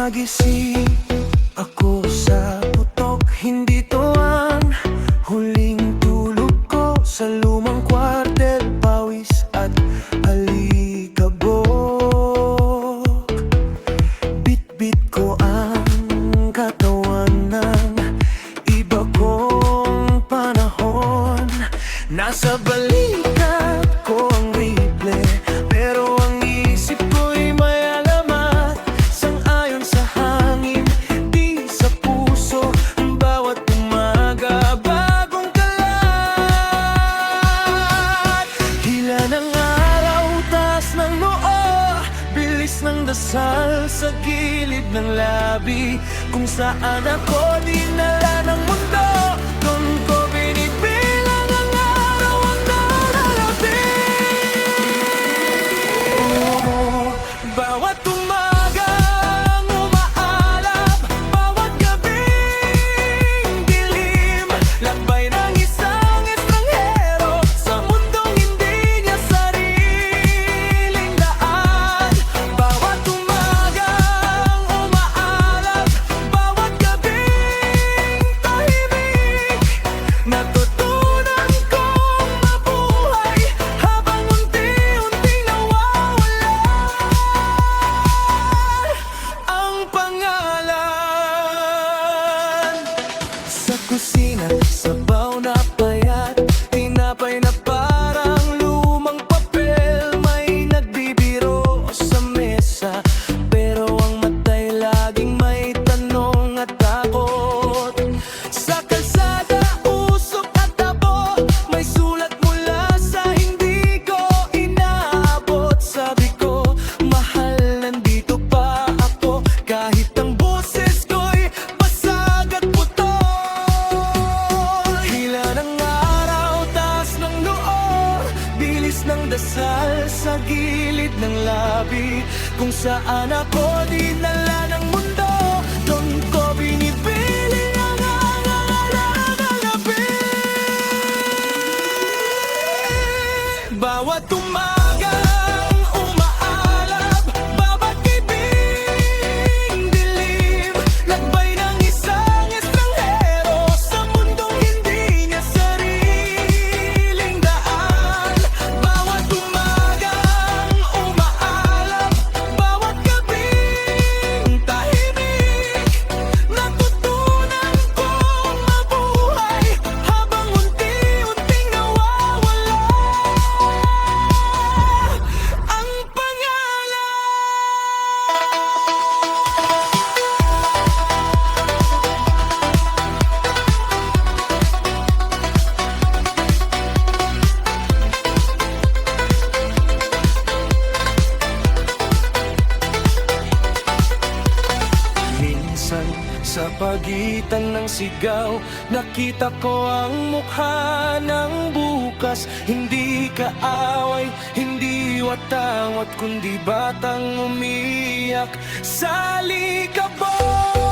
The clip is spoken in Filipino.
Nagising ako sa putok, hindi to ang huling tulog ko. Sa lumang kwartel, pawis at alikabok. Bit-bit ko ang katawan ng iba kong panahon. Nasa balikat ko ang rifle, pero ang isip ko'y may alamat. Sang-ayon sa hangin, di sa puso. Bawat umaga, bagong kalat. Hila ng araw, taas ng noo, bilis ng dasal sa gilid ng labi. Kung saan ako dinala ng mundo, doon ko binibilang ang araw ang nararating. Bawat umagang umaalab, bawat gabing dilim, lakbay ng isang estranghero sa mundong hindi niya sariling daan. Bawat umagang umaalab, bawat gabing tahimik, natutunan kong mabuhay habang unti-unting nawawala ang pangalan. Sa kusina, sabaw na payat, tinapay na parang lumang papel. May nagbibiro sa mesa, pero ang mata'y laging may tanong at takot. Sa kalsada, usok at tabo, may sulat mula sa hindi ko inaabot. Sabi ko, mahal, nandito pa ako, kahit ang boses ko'y basag at putol. Hila ng araw, taas ng noo, bilis ng dasal sa gilid ng labi. Kung saan ako dinala ng mundo, doon ko binibili ang nangangalagabi. Bawat umagang umaalab, bawat gabing dilim, lakbay ng isang estranghero sa mundong hindi niya sariling daan. Bawat umagang umaalab, bawat gabing tahimik, natutunan kong mabuhay habang unti-unting nawawala ang pangalan. Minsan sa pagitan ng sigaw, nakita ko ang mukha ng bukas. Hindi kaaway, hindi watawat, kundi batang umiyak sa likabok.